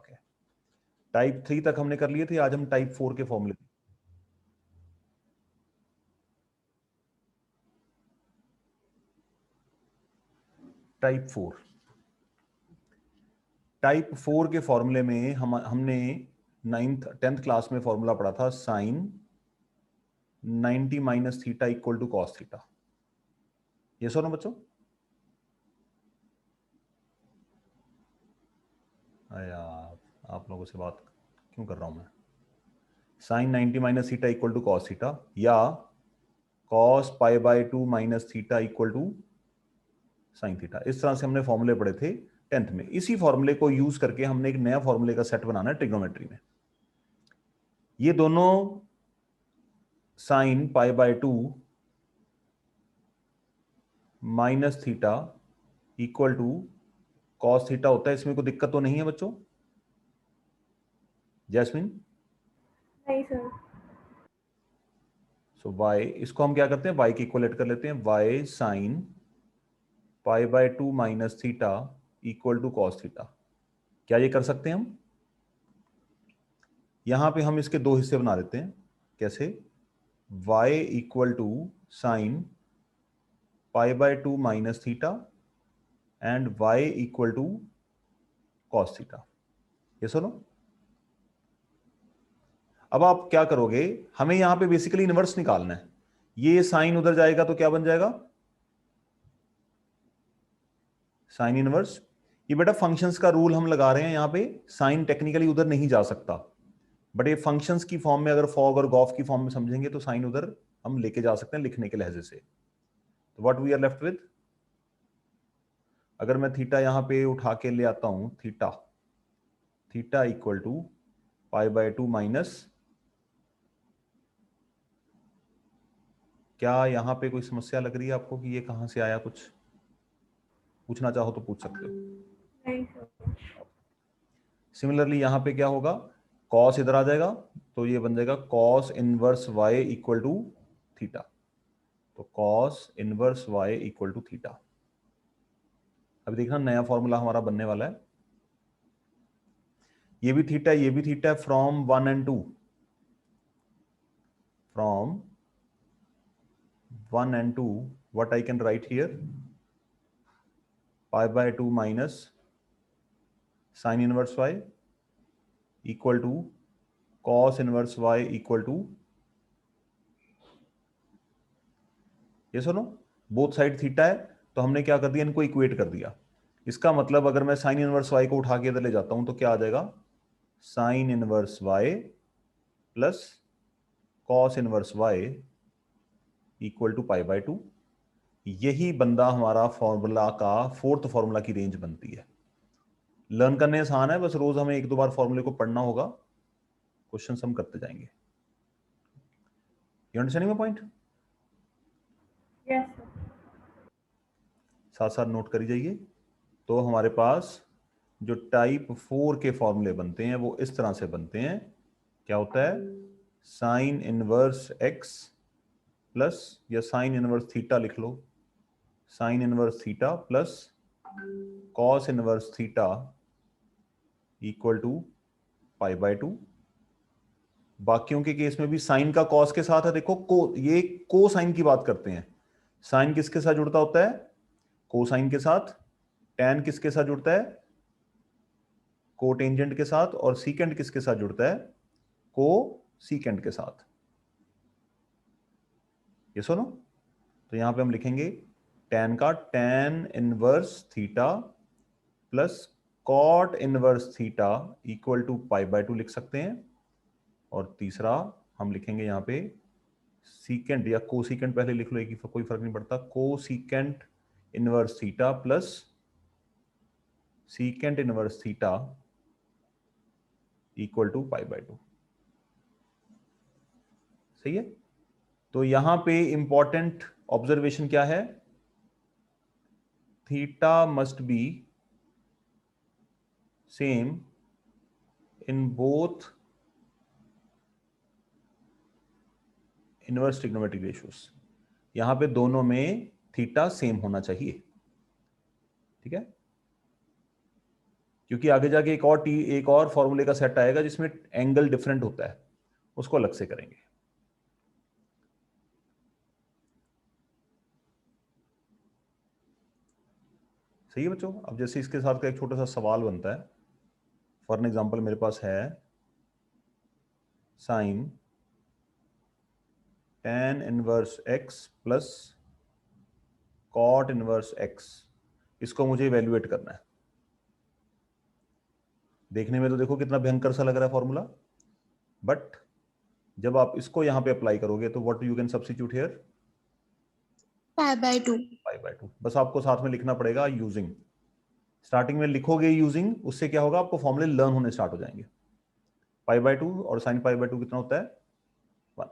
Okay, type 3 तक हमने कर लिए थे, आज हम टाइप 4 के फॉर्मूले। टाइप 4 के फॉर्मूले में हमने 10th क्लास में फॉर्मूला पढ़ा था, sine 90 minus theta equal to cos theta. ये सुनो बच्चों, यार आप लोगों से बात क्यों कर रहा हूं मैं। Sine 90 minus theta equal to cos theta, या cos pi by 2 minus theta equal to sine theta. इस तरह से हमने फॉर्मूले पढ़े थे 10th में। इसी फॉर्मूले को यूज करके हमने एक नया फॉर्मूले का सेट बनाना है ट्रिग्नोमेट्री में। ये दोनों sine pi by 2 minus theta equal to cos theta होता है। इसमें कोई दिक्कत तो नहीं है बच्चों? जैस्मिन? नहीं सर। सो y, इसको हम क्या करते हैं, y की इक्वलेट कर लेते हैं, y sine pi by 2 minus theta equal to cos theta. क्या ये कर सकते हैं हम? यहां पे हम इसके दो हिस्से बना देते हैं। कैसे? y equal to sine pi by 2 minus theta and y equal to cos theta. ये सुनो, अब आप क्या करोगे, हमें यहां पे बेसिकली इनवर्स निकालना है। ये साइन उधर जाएगा तो क्या बन जाएगा, साइन इनवर्स। ये बेटा फंक्शंस का रूल हम लगा रहे हैं यहां पे, साइन टेक्निकली उधर नहीं जा सकता, बट ये फंक्शंस की फॉर्म में, अगर फॉग और गॉफ की फॉर्म में समझेंगे तो साइन उधर हम लेके जा सकते हैं लिखने के लहजे से। तो what we are left with, अगर मैं थीटा यहां पे उठा के ले आता हूं, theta theta equal to pi by 2 minus, क्या यहां पे कोई समस्या लग रही है आपको कि ये कहां से आया? कुछ पूछना चाहो तो पूछ सकते हो। नहीं सर। सिमिलरली यहां पे क्या होगा, कॉस इधर आ जाएगा तो ये बन जाएगा cos inverse y equal to theta. तो cos inverse y equal to theta. अभी देखना नया फॉर्मूला हमारा बनने वाला है। ये भी थीटा, ये भी theta, from 1 and 2, from 1 and 2 what I can write here, pi by 2 minus sin inverse y equal to cos inverse y equal to, ये सुनो, बोथ साइड थीटा है तो हमने क्या कर दिया, इनको इक्वेट कर दिया। इसका मतलब अगर मैं साइन इनवर्स y को उठा के इधर ले जाता हूं तो क्या आ जाएगा, sine inverse y plus cos inverse y equal to pi by 2। यही बंदा हमारा फॉर्मूला का फोर्थ फॉर्मूला की रेंज बनती है। लर्न करने आसान है, बस रोज हमें एक दो बार फॉर्मूले को पढ़ना होगा, क्वेश्चन हम करते जाएंगे। You understanding my point? Yes sir. साथ साथ नोट करी जाइए। तो हमारे पास जो टाइप 4 के फॉर्मूले बनते हैं वो इस तरह से बनते हैं। क्या होता है, साइन इनवर्स एक्स प्लस, या साइन इनवर्स थीटा लिख लो, sine inverse theta plus cos inverse theta equal to pi by 2। बाकियों के केस में भी साइन का कॉस के साथ है। देखो ये को साइन की बात करते हैं। साइन किसके साथ जुड़ता होता है, कोसाइन के साथ। टैन किसके साथ जुड़ता है, कोटेंजेंट के साथ। और सीकेंट किसके साथ जुड़ता है, को सीकेंट के साथ। ये सुनो, तो यहां पे हम लिखेंगे टैन का tan inverse theta plus cot inverse theta equal to pi by 2 लिख सकते हैं। और तीसरा हम लिखेंगे यहां पे सीकेंट या कोसीकेंट, पहले लिख लो, एक ही कोई फर्क नहीं पड़ता, cosecant inverse theta plus secant inverse theta equal to pi by 2। सही है? तो यहां पे इंपॉर्टेंट ऑब्जर्वेशन क्या है, theta must be same in both inverse trigonometric ratios. यहां पे दोनों में थीटा सेम होना चाहिए। ठीक है? क्योंकि आगे जाके एक और फॉर्मूले का सेट आएगा जिसमें एंगल डिफरेंट होता है, उसको अलग से करेंगे। सही है बच्चों। अब जैसे इसके साथ का एक छोटा सा सवाल बनता है, फॉर एन एग्जाम्पल मेरे पास है sine tan inverse x plus cot inverse x, इसको मुझे इवेल्युएट करना है। देखने में तो देखो कितना भयंकर सा लग रहा है फॉर्मूला, बट जब आप इसको यहां पे अप्लाई करोगे तो what you can substitute here, π/2। π/2। बस आपको साथ में लिखना पड़ेगा यूजिंग, स्टार्टिंग में लिखोगे यूजिंग, उससे क्या होगा, आपको फॉर्मूले लर्न होने स्टार्ट हो जाएंगे। π/2 और साइन π/2 कितना होता है, 1।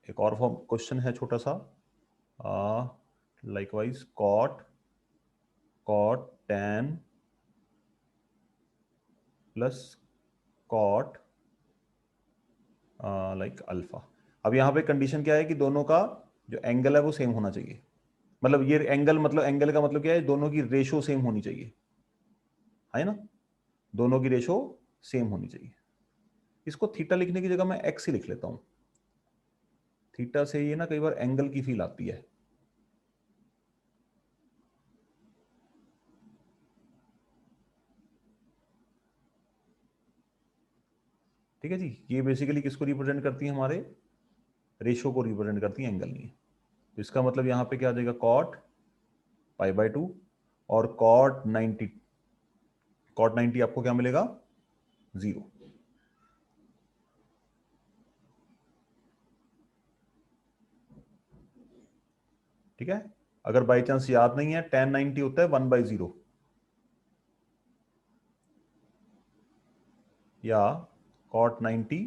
एक और फॉर्म क्वेश्चन है छोटा सा, likewise cot tan plus cot like alpha. अब यहाँ पे कंडीशन क्या है कि दोनों का जो एंगल है वो सेम होना चाहिए। मतलब ये एंगल, मतलब एंगल का मतलब क्या है, दोनों की रेशो सेम होनी चाहिए, है ना, दोनों की रेशो सेम होनी चाहिए। इसको थीटा लिखने की जगह मैं एक्स ही लिख लेता हूं। थीटा से ये ना कई बार एंगल की फील आती है। ठीक है जी, ये बेसिकली किसको रिप्रेजेंट करती है, हमारे रेशो को रिप्रेजेंट करती है, एंगल नहीं है। तो इसका मतलब यहां पे क्या आ जाएगा, कॉट π/2 और कॉट 90 आपको क्या मिलेगा, 0। ठीक है। अगर बाई चांस याद नहीं है, tan 90 होता है 1/0, या cot 90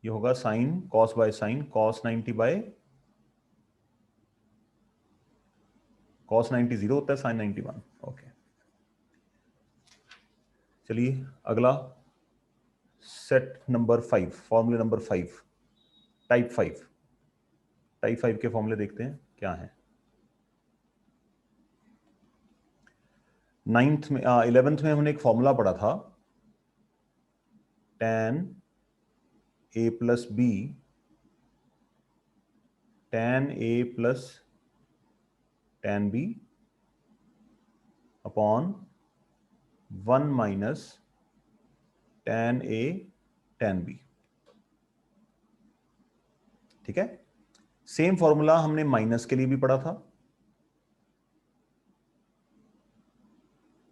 ये होगा sine cos by sine, cos 90 by cos 90 0 होता है, साइन 90 1। ओके, चलिए अगला सेट नंबर 5, फॉर्मूले नंबर 5, टाइप 5 के फॉर्मूले देखते हैं क्या है। 11th में हमने एक फॉर्मूला पढ़ा था, tan a plus b tan a plus tan b upon 1 minus tan a tan b। ठीक है। सेम फॉर्मूला हमने माइनस के लिए भी पढ़ा था,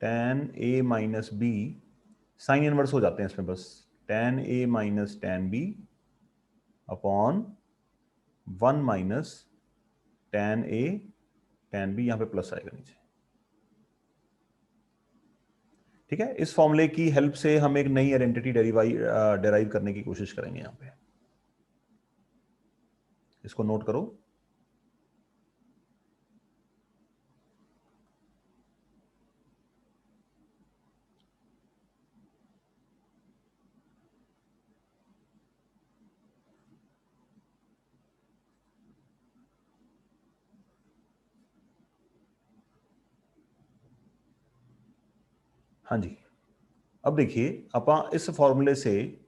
tan a minus b, sine inverse हो जाते हैं इसमें बस, tan a minus tan b upon 1 minus tan a tan b, यहां पे प्लस आएगा नीचे। ठीक है। इस फॉर्मूले की हेल्प से हम एक नई आइडेंटिटी डेराइव करने की कोशिश करेंगे। यहां पे इसको नोट करो। हाँ जी, अब देखिए अपन इस फॉर्मूले से,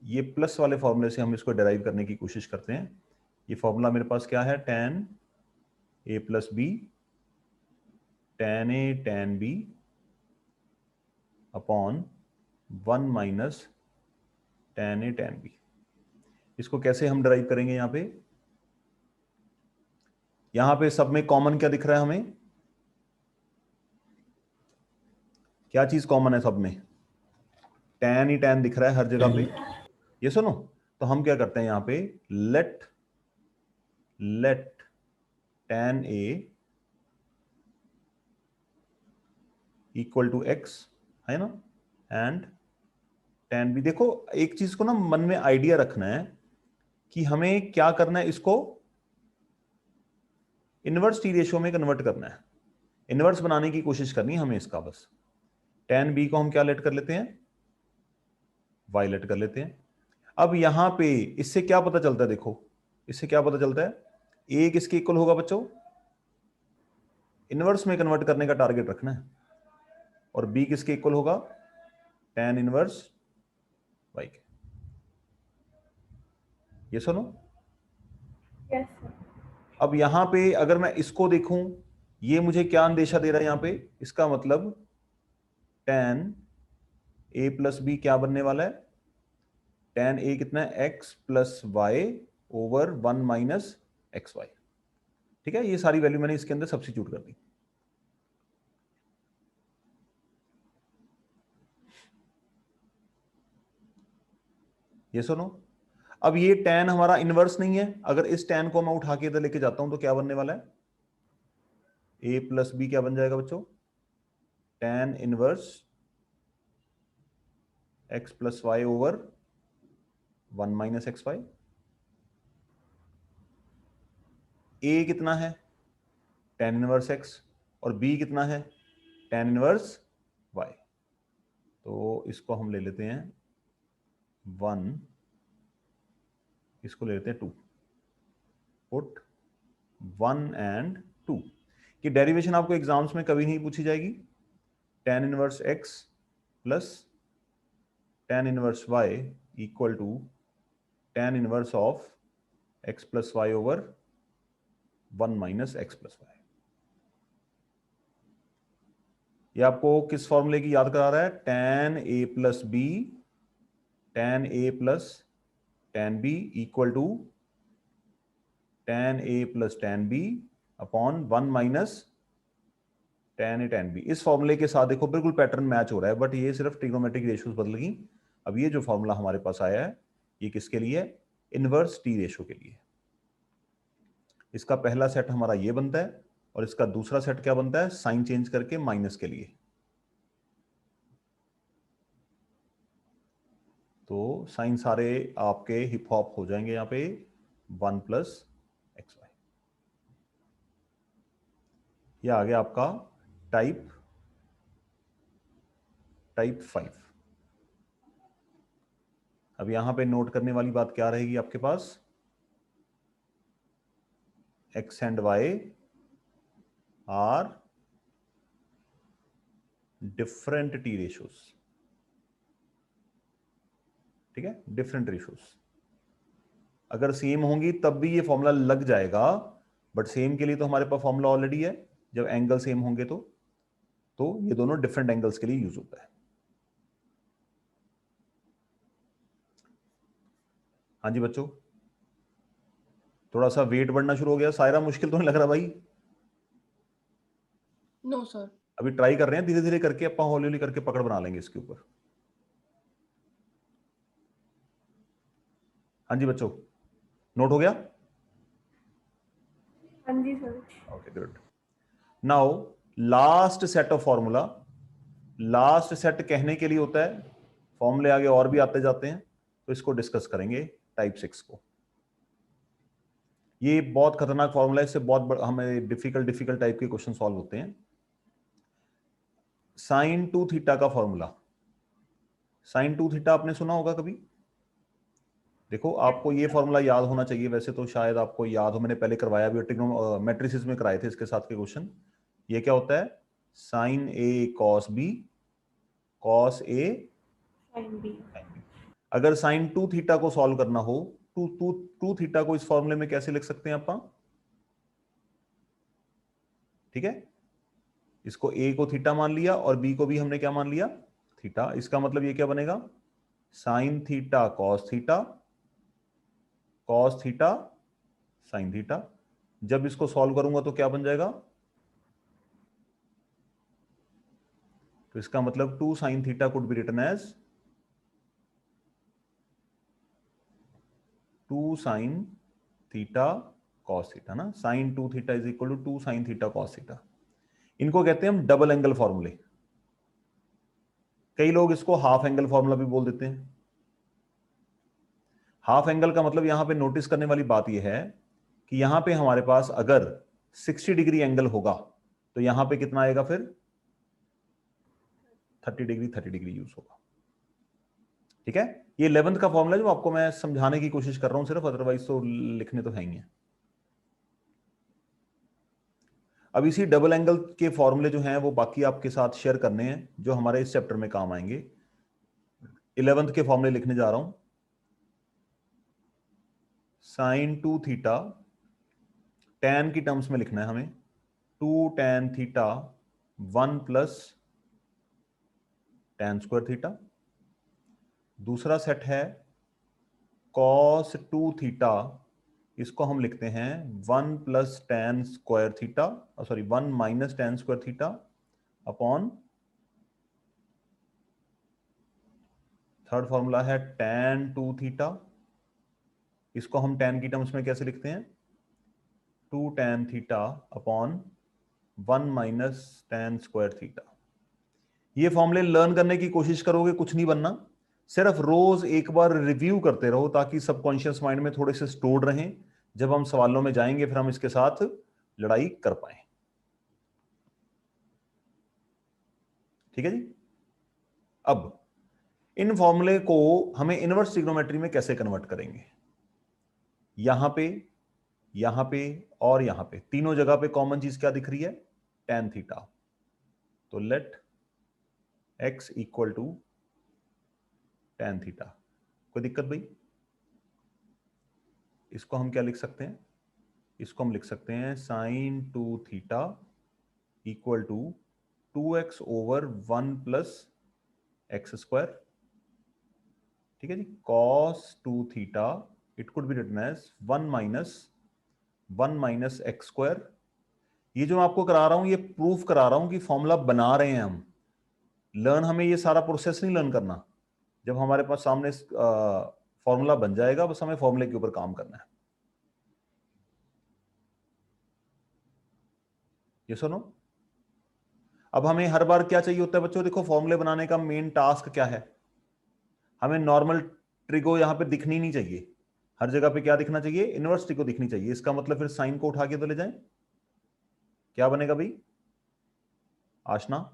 ये प्लस वाले फॉर्मूले से हम इसको डेराइव करने की कोशिश करते हैं। ये फॉर्मूला मेरे पास क्या है, tan a plus b tan a tan b upon 1 minus tan a tan b। इसको कैसे हम डेराइव करेंगे, यहां पे सब में कॉमन क्या दिख रहा है हमें, क्या चीज कॉमन है सब में, tan ही tan दिख रहा है हर जगह पे। ये सुनो, तो हम क्या करते हैं यहां पे, let tan a equal to x, है ना, एंड tan b। देखो एक चीज को ना मन में आइडिया रखना है कि हमें क्या करना है, इसको इनवर्स टी रेशियो में कन्वर्ट करना है, इनवर्स बनाने की कोशिश करनी है हमें इसका। बस tan b को हम क्या लेट कर लेते हैं, y लेट कर लेते हैं। अब यहां पे इससे क्या पता चलता है, देखो इससे क्या पता चलता है, a किसके इक्वल होगा बच्चों, इनवर्स में कन्वर्ट करने का टारगेट रखना है। और b किसके इक्वल होगा, tan इनवर्स y के। ये सुनो, यस सर। अब यहां पे अगर मैं इसको देखूं, ये मुझे क्या अंदेशा दे रहा है यहां पे, इसका मतलब tan a प्लस बी क्या बनने वाला है, tan a कितना है, x plus y over 1 minus x y. ठीक है, ये सारी वैल्यू मैंने इसके अंदर सब्स्टिट्यूट कर दी। ये सुनो, अब ये tan हमारा इनवर्स नहीं है, अगर इस tan को मैं उठा के इधर लेके जाता हूं तो क्या बनने वाला है, a प्लस बी क्या बन जाएगा बच्चों, tan inverse x plus y over 1 minus x y. a कितना है, tan इनवर्स x, और b कितना है, tan इनवर्स y। तो इसको हम ले लेते हैं 1, इसको ले लेते हैं 2, पुट 1 एंड 2 की डेरिवेशन आपको एग्जाम्स में कभी नहीं पूछी जाएगी। tan inverse x plus tan inverse y equal to tan inverse of x plus y over 1 minus x plus y. ये आपको किस फॉर्मूले की याद करा रहा है, tan a plus b, tan a plus tan b equal to tan a plus tan b upon 1 minus tan a tan b। इस फॉर्मूले के साथ देखो बिल्कुल पैटर्न मैच हो रहा है, बट ये सिर्फ ट्रिग्नोमेट्रिक रेशियोज बदल गई। अब ये जो फॉर्मूला हमारे पास आया है, ये किसके लिए है, इनवर्स टी रेशियो के लिए। इसका पहला सेट हमारा ये बनता है, और इसका दूसरा सेट क्या बनता है, साइन चेंज करके माइनस के लिए। तो साइन सारे आपके हिप हॉप हो जाएंगे यहां पे 1 प्लस एक्स वाई। यह आ गया आपका टाइप 5। अब यहां पे नोट करने वाली बात क्या रहेगी आपके पास, x and y are different T ratios. ठीक है, डिफरेंट रेशियोज अगर सेम होंगी तब भी ये फॉर्मूला लग जाएगा, बट सेम के लिए तो हमारे पास फॉर्मूला ऑलरेडी है, जब एंगल सेम होंगे तो ये दोनों डिफरेंट एंगल्स के लिए यूज होता है। हाँ जी बच्चों, थोड़ा सा वेट बढ़ना शुरू हो गया, सायरा मुश्किल तो नहीं लग रहा भाई? No sir. अभी ट्राई कर रहे हैं, धीरे धीरे करके अपन हौली हौली करके पकड़ बना लेंगे इसके ऊपर। हाँ जी बच्चों, नोट हो गया? हाँ जी sir. Okay good. Now last set of formula, last set कहने के लिए होता है, फॉर्मूले आगे और भी आते जाते हैं, तो इसको डिस्कस करेंगे टाइप 6 को। ये बहुत खतरनाक फॉर्मूला है, इससे बहुत हमें डिफिकल्ट टाइप के क्वेश्चन सॉल्व होते हैं। साइन 2 थीटा का फॉर्मूला, साइन 2 थीटा आपने सुना होगा कभी? देखो आपको ये फॉर्मूला याद होना चाहिए, वैसे तो शायद आपको याद हो, मैंने पहले करवाया भी, मैट्रिसेस में कराए थे इसके साथ के क्वेश्चन। ये क्या होता है, sign A cos B, cos A sine B. अगर साइन 2 थीटा को सॉल्व करना हो, टू थीटा को इस फॉर्मूले में कैसे लिख सकते हैं आप? ठीक है, इसको ए को थीटा मान लिया और बी को भी हमने क्या मान लिया, थीटा। इसका मतलब ये क्या बनेगा, sign theta cos theta, cos theta sine theta. जब इसको सॉल्व करूंगा तो क्या बन जाएगा, तो इसका मतलब 2 sine theta could be written as 2 sine theta cos theta ना, sine 2 theta is equal to 2 sine theta cos theta. इनको कहते हैं हम डबल एंगल फॉर्मूले। कई लोग इसको हाफ एंगल फॉर्मूला भी बोल देते हैं। हाफ एंगल का मतलब यहां पे नोटिस करने वाली बात यह है कि यहां पे हमारे पास अगर 60 डिग्री एंगल होगा तो यहां पे कितना आएगा, फिर 30 डिग्री यूज होगा। ठीक है, ये 11th का फॉर्मूला जो आपको मैं समझाने की कोशिश कर रहा हूं सिर्फ, अदरवाइज तो लिखने तो है ही है। अब इसी डबल एंगल के फॉर्मूले जो हैं वो बाकी आपके साथ शेयर करने हैं, जो हमारे इस चैप्टर में काम आएंगे। 11th के फॉर्मूले लिखने जा रहा हूं। साइन 2 थीटा, tan की टर्म्स में लिखना है हमें, 2 tan theta 1 plus tan square theta. दूसरा सेट है cos 2 थीटा, इसको हम लिखते हैं 1 plus tan square theta, sorry 1 minus tan square theta upon, third formula है tan 2 थीटा, इसको हम tan की टर्म्स में कैसे लिखते हैं, 2 tan theta upon 1 minus tan square theta. ये फॉर्मूले लर्न करने की कोशिश करोगे, कुछ नहीं बनना, सिर्फ रोज एक बार रिव्यू करते रहो ताकि सबकॉन्शियस माइंड में थोड़े से स्टोर्ड रहें। जब हम सवालों में जाएंगे फिर हम इसके साथ लड़ाई कर पाए। ठीक है जी। अब इन फॉर्मूले को हमें इनवर्स ट्रिग्नोमेट्री में कैसे कन्वर्ट करेंगे। यहां पे, यहां पे और यहां पे तीनों जगह पे कॉमन चीज क्या दिख रही है, tan थीटा। तो let x equal to tan theta. कोई दिक्कत भाई? इसको हम क्या लिख सकते हैं, इसको हम लिख सकते हैं sine 2 theta equal to 2x over 1 plus x square. ठीक है जी। cos 2 theta it could be written as 1 minus x square. ये जो मैं आपको करा रहा हूं ये प्रूफ करा रहा हूं कि फॉर्मूला बना रहे हैं हम। लर्न, हमें ये सारा प्रोसेस नहीं लर्न करना। जब हमारे पास सामने फॉर्मूला बन जाएगा बस हमें फॉर्मूले के ऊपर काम करना है। ये सुनो, अब हमें हर बार क्या चाहिए होता है बच्चों, देखो फॉर्मूले बनाने का मेन टास्क क्या है, हमें नॉर्मल ट्रिगो यहां पे दिखनी नहीं चाहिए। हर जगह पे क्या दिखना चाहिए, इनवर्स ट्रिगो दिखनी चाहिए। इसका मतलब फिर साइन को उठा के तो ले जाएं, क्या बनेगा भाई आशना?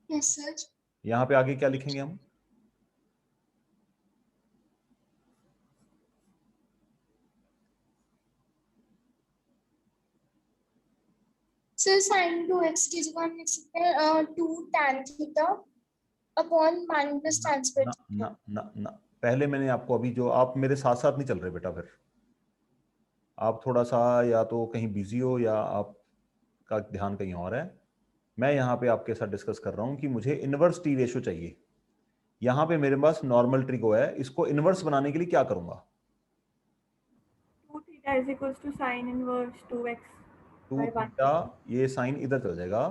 Yes sir. यहां पे आगे क्या लिखेंगे हम, सर साइन 2x की जगह हम लिख सकते हैं 2 tan थीटा अपॉन माइनस ना tan स्क्वायर ना थीटा। ना ना ना, पहले मैंने आपको अभी जो, आप मेरे साथ साथ नहीं चल रहे बेटा, फिर आप थोड़ा सा या तो कहीं बिजी हो या आपका ध्यान कहीं और है। मैं यहाँ पे आपके साथ डिस्कस कर रहा हूँ कि मुझे इनवर्स टी रेशो चाहिए। यहाँ पे मेरे पास नॉर्मल ट्रिगो है, इसको इनवर्स बनाने के लिए क्या करूंगा, 2 theta is equals to sin inverse 2x 2 by 1 theta, ये साइन इधर चल जाएगा,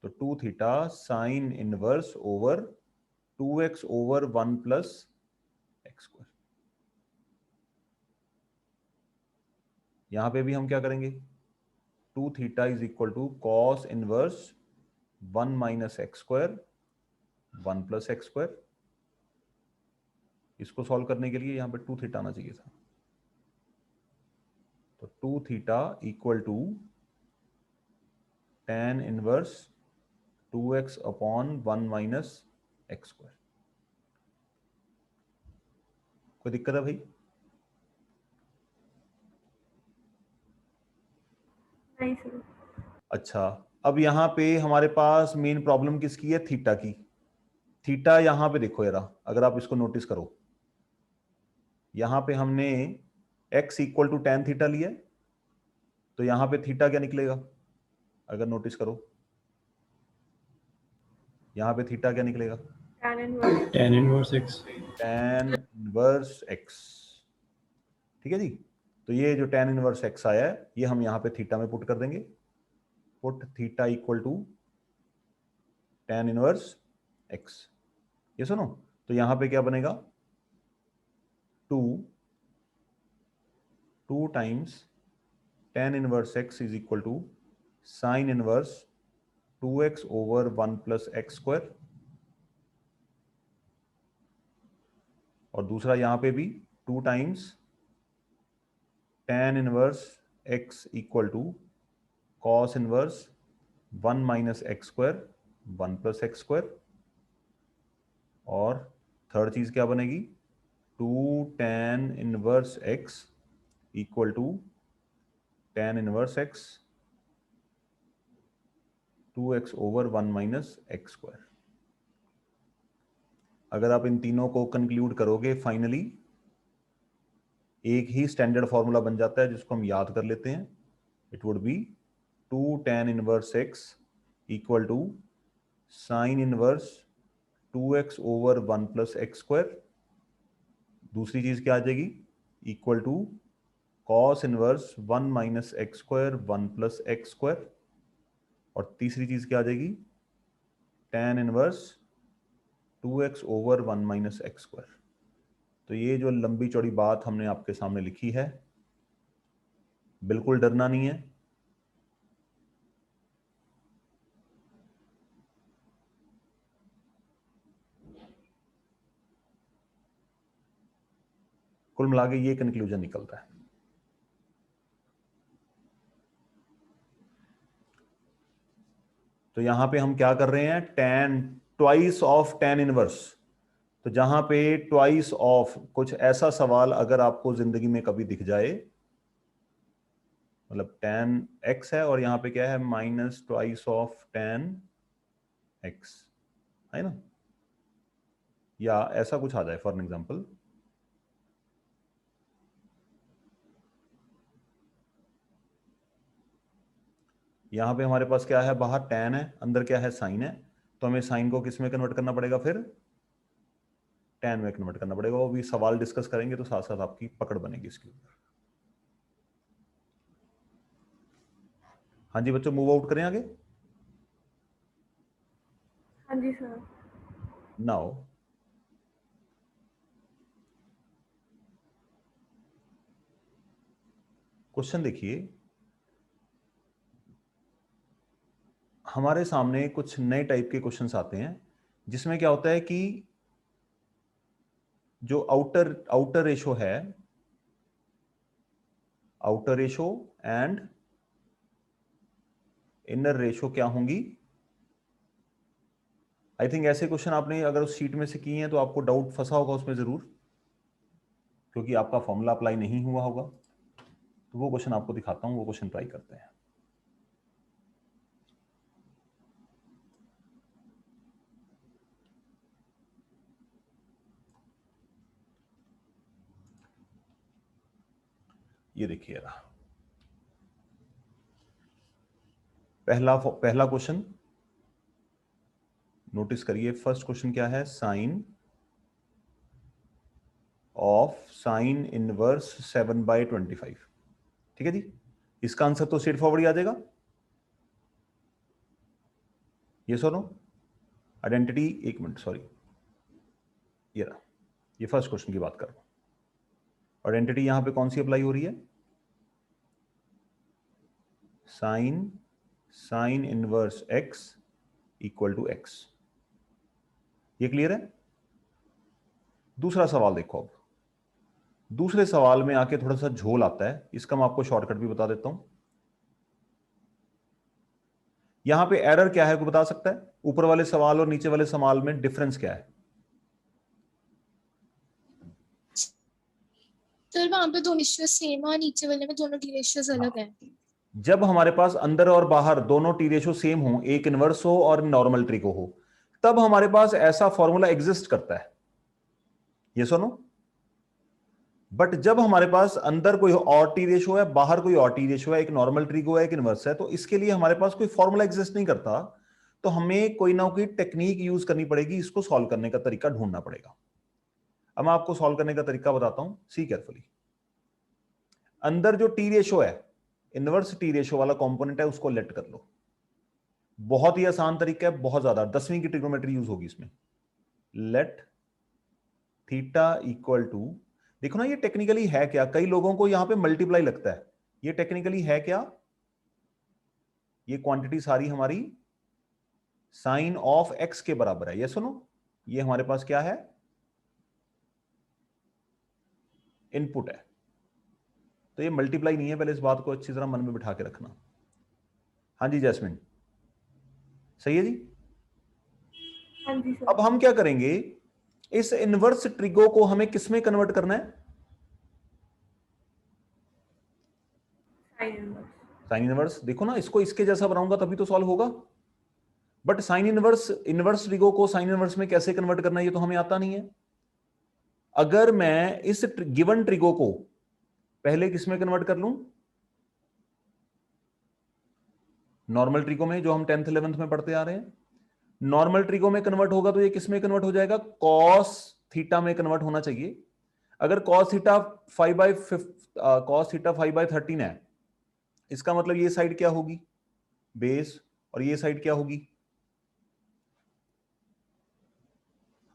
तो 2 theta sine inverse over 2x over 1 plus x square. यहां पे भी हम क्या करेंगे, 2 theta is equal to cos inverse 1 minus x square 1 plus x square. इसको सॉल्व करने के लिए यहां पे 2 थीटा आना चाहिए था, तो 2 theta equal to tan inverse 2x upon 1 minus x square. कोई दिक्कत है भाई? नहीं सर। अच्छा, अब यहां पे हमारे पास मेन प्रॉब्लम किसकी है, थीटा की। थीटा यहां पे देखो जरा, अगर आप इसको नोटिस करो, यहां पे हमने x equal to tan theta लिया है, तो यहां पे थीटा क्या निकलेगा, अगर नोटिस करो यहां पे थीटा क्या निकलेगा, tan inverse tan inverse x। tan inverse x। ठीक है जी। तो ये जो tan इनवर्स x आया है ये हम यहां पे थीटा में पुट कर देंगे, put theta equal to tan inverse x। ये सुनो, तो यहां पे क्या बनेगा, 2 times tan inverse x is equal to sine inverse 2x over 1 plus x square. और दूसरा यहां पे भी 2 times tan inverse x equal to cos inverse 1 minus x square 1 plus x square. और थर्ड चीज क्या बनेगी, 2 tan inverse x equal to tan inverse x 2x over 1 minus x square. अगर आप इन तीनों को कंक्लूड करोगे फाइनली एक ही स्टैंडर्ड फॉर्मूला बन जाता है जिसको हम याद कर लेते हैं। It would be 2 tan inverse x equal to sine inverse 2x over 1 plus x square. दूसरी चीज क्या आ जाएगी? Equal to cos inverse 1 minus x square 1 plus x square. और तीसरी चीज क्या आ जाएगी? tan inverse 2x over 1 minus x square. तो ये जो लंबी चौड़ी बात हमने आपके सामने लिखी है, बिल्कुल डरना नहीं है। कुल मिला के ये कंक्लूजन निकलता है। तो यहां पे हम क्या कर रहे हैं? tan twice of tan inverse. तो जहां पे ट्वाइस ऑफ कुछ ऐसा सवाल अगर आपको जिंदगी में कभी दिख जाए, मतलब tan x है और यहां पे क्या है? Minus twice of tan x, है ना? या ऐसा कुछ आ जाए फॉर एन एग्जाम्पल, यहां पे हमारे पास क्या है? बाहर tan है, अंदर क्या है? साइन है। तो हमें साइन को किस में कन्वर्ट करना पड़ेगा? फिर tan में कन्वर्ट करना पड़ेगा। वो भी सवाल डिस्कस करेंगे तो साथ साथ आपकी पकड़ बनेगी इसके ऊपर। हाँ जी बच्चों, मूव आउट करें आगे। हाँ जी सर। नाउ क्वेश्चन देखिए, हमारे सामने कुछ नए टाइप के क्वेश्चंस आते हैं जिसमें क्या होता है कि जो आउटर रेशो है, outer ratio and inner ratio क्या होंगी? आई थिंक ऐसे क्वेश्चन आपने अगर उस शीट में से किए हैं तो आपको डाउट फंसा होगा उसमें जरूर, क्योंकि आपका फॉर्मूला अप्लाई नहीं हुआ होगा। तो वो क्वेश्चन आपको दिखाता हूं, वो क्वेश्चन ट्राई करते हैं। ये देखिए रहा पहला क्वेश्चन, नोटिस करिए। फर्स्ट क्वेश्चन क्या है? Sine of sine inverse 7/25। ठीक है जी, इसका आंसर तो स्ट्रेट फॉरवर्ड ही आ जाएगा। ये सुनो, आइडेंटिटी, एक मिनट सॉरी, ये रहा, ये फर्स्ट क्वेश्चन की बात कर रहा हूं। आइडेंटिटी यहां पे कौन सी अप्लाई हो रही है? Sine inverse x equal to x। ये क्लियर है? दूसरा सवाल देखो। अब दूसरे सवाल में आके थोड़ा सा झोल आता है, इसका मैं आपको शॉर्टकट भी बता देता हूं। यहां पे एरर क्या है, कोई बता सकता है? ऊपर वाले सवाल और नीचे वाले सवाल में डिफरेंस क्या है? सर वहां पे दोनों रेशियो सेम है और नीचे वाले में दोनों टी रेशियोज अलग है। जब हमारे पास अंदर और बाहर दोनों टी रेशो सेम हो, एक इनवर्स हो और नॉर्मल ट्रिको हो, तब हमारे पास ऐसा फॉर्मूला एग्जिस्ट करता है। ये सुनो, बट जब हमारे पास अंदर कोई और टी रेशो है, बाहर कोई और टी रेशो है, एक नॉर्मल ट्रिको है, एक इनवर्स है, तो इसके लिए हमारे पास कोई फॉर्मूला एग्जिस्ट नहीं करता। तो हमें कोई ना कोई टेक्निक यूज करनी पड़ेगी, इसको सॉल्व करने का तरीका ढूंढना पड़ेगा। अब मैं आपको सॉल्व करने का तरीका बताता हूं, सी केयरफुली। अंदर जो टी रेशो है, इनवर्स टी रेशो वाला कंपोनेंट है, उसको लेट कर लो। बहुत ही आसान तरीका है, बहुत ज्यादा, 10वीं की ट्रिग्नोमेट्री यूज होगी इसमें। लेट थीटा इक्वल टू, देखो ना ये टेक्निकली है क्या, कई लोगों को यहां पे मल्टीप्लाई लगता है, ये टेक्निकली है क्या? ये क्वांटिटी सारी हमारी साइन ऑफ एक्स के बराबर है। ये सुनो, ये हमारे पास क्या है? इनपुट है। तो ये मल्टीप्लाई नहीं है, पहले इस बात को अच्छी तरह मन में बिठा के रखना। हाँ जी जैस्मिन, सही है जी। हाँ जी अब सर। हम क्या करेंगे, इस इनवर्स ट्रिगो को हमें किसमें कन्वर्ट करना है? Sine inverse. साइन इनवर्स देखो ना, इसको इसके जैसा बनाऊंगा तभी तो सॉल्व होगा। But sine inverse, inverse trigo को साइन इनवर्स में कैसे कन्वर्ट करना है ये तो हमें आता नहीं है। अगर मैं इस गिवन ट्रिगो को पहले किसमें कन्वर्ट कर लूं, नॉर्मल ट्रिगो में, जो हम 10th 11th में पढ़ते आ रहे हैं। नॉर्मल ट्रिगो में कन्वर्ट होगा तो ये किसमें कन्वर्ट हो जाएगा, कॉस थीटा में कन्वर्ट होना चाहिए। अगर कॉस थीटा 5/13 है, इसका मतलब ये साइड क्या होगी, बेस, और ये साइड क्या होगी,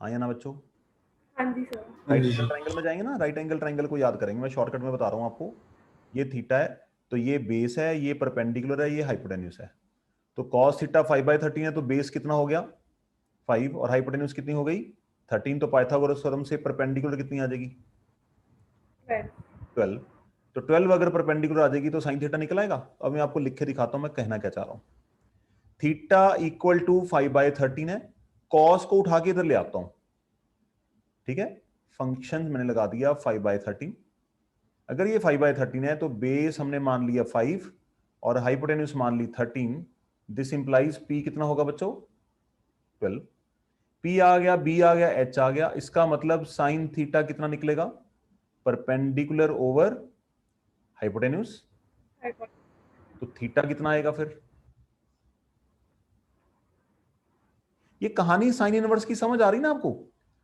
हाँ या ना बच्चों? हाँ जी सर। राइट एंगल ट्राइंगल में जाएंगे ना, राइट एंगल ट्राइंगल को याद करेंगे, मैं शॉर्टकट में बता रहा हूं आपको। ये थीटा है तो ये बेस है, ये परपेंडिकुलर है, ये हाइपोटेन्यूज है। तो कॉस थीटा 5/13 है तो बेस कितना हो गया 5 और हाइपोटेन्यूज कितनी हो गई 13। तो पाइथागोरस थ्योरम से परपेंडिकुलर कितनी आ जाएगी 12। तो 12 अगर परपेंडिकुलर आ जाएगी तो साइन थीटा निकल आएगा। अब मैं आपको लिख के दिखाता हूं मैं कहना क्या चाह रहा हूं। थीटा इक्वल टू 5/13 है, कॉस को उठा के इधर ले आता हूं, ठीक है। फंक्शन मैंने लगा दिया 5/13। अगर ये 5/13 है तो बेस हमने मान लिया 5 और हाइपोटेन्यूज मान ली 13। दिस इंप्लाइज पी कितना होगा बच्चों 12। पी आ गया, बी आ गया, एच आ गया। इसका मतलब साइन थीटा कितना निकलेगा, परपेंडिकुलर ओवर हाइपोटेन्यूज। तो थीटा कितना आएगा फिर, ये कहानी साइन इनवर्स की समझ आ रही ना आपको।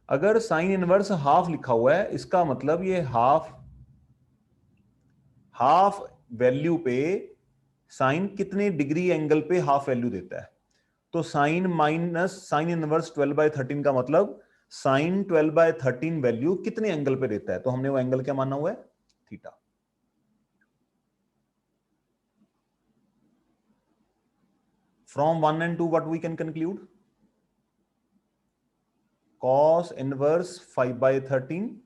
अगर साइन इनवर्स हाफ लिखा हुआ है, इसका मतलब ये हाफ वैल्यू पे साइन कितने डिग्री एंगल पे हाफ वैल्यू देता है। तो साइन माइनस साइन इनवर्स 12/13 का मतलब साइन 12/13 वैल्यू कितने एंगल पे देता है। तो हमने वो एंगल क्या माना हुआ है, theta. From 1 and 2 what we can conclude, cos inverse 5/13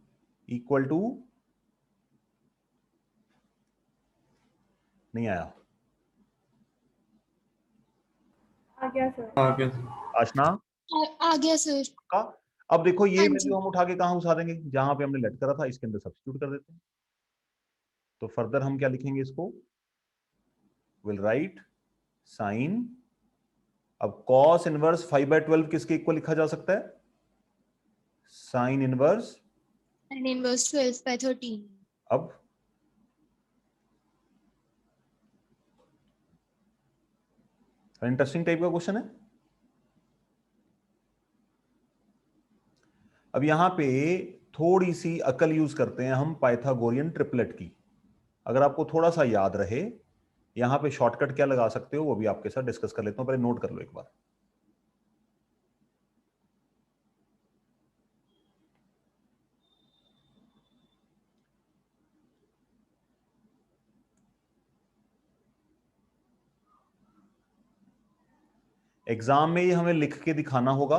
equal to, नहीं आया आ गया सर। आशना आ गया सर। का। अब देखो ये हाँ वैल्यू जी। हम उठा के कहां घुसा देंगे, जहां पे हमने लेट करा था इसके अंदर सब्स्टिट्यूट कर देते हैं। तो फर्दर हम क्या लिखेंगे इसको, विल राइट साइन, अब cos इनवर्स 5/12 किसके इक्वल लिखा जा सकता है, साइन इनवर्स। Sine inverse 12/13। अब इंटरेस्टिंग टाइप का क्वेश्चन है। अब यहां पे थोड़ी सी अकल यूज करते हैं हम पाइथागोरियन ट्रिपलेट की। अगर आपको थोड़ा सा याद रहे, यहां पे शॉर्टकट क्या लगा सकते हो वो भी आपके साथ डिस्कस कर लेता हूं, पहले नोट कर लो एक बार। एग्जाम में ये हमें लिख के दिखाना होगा,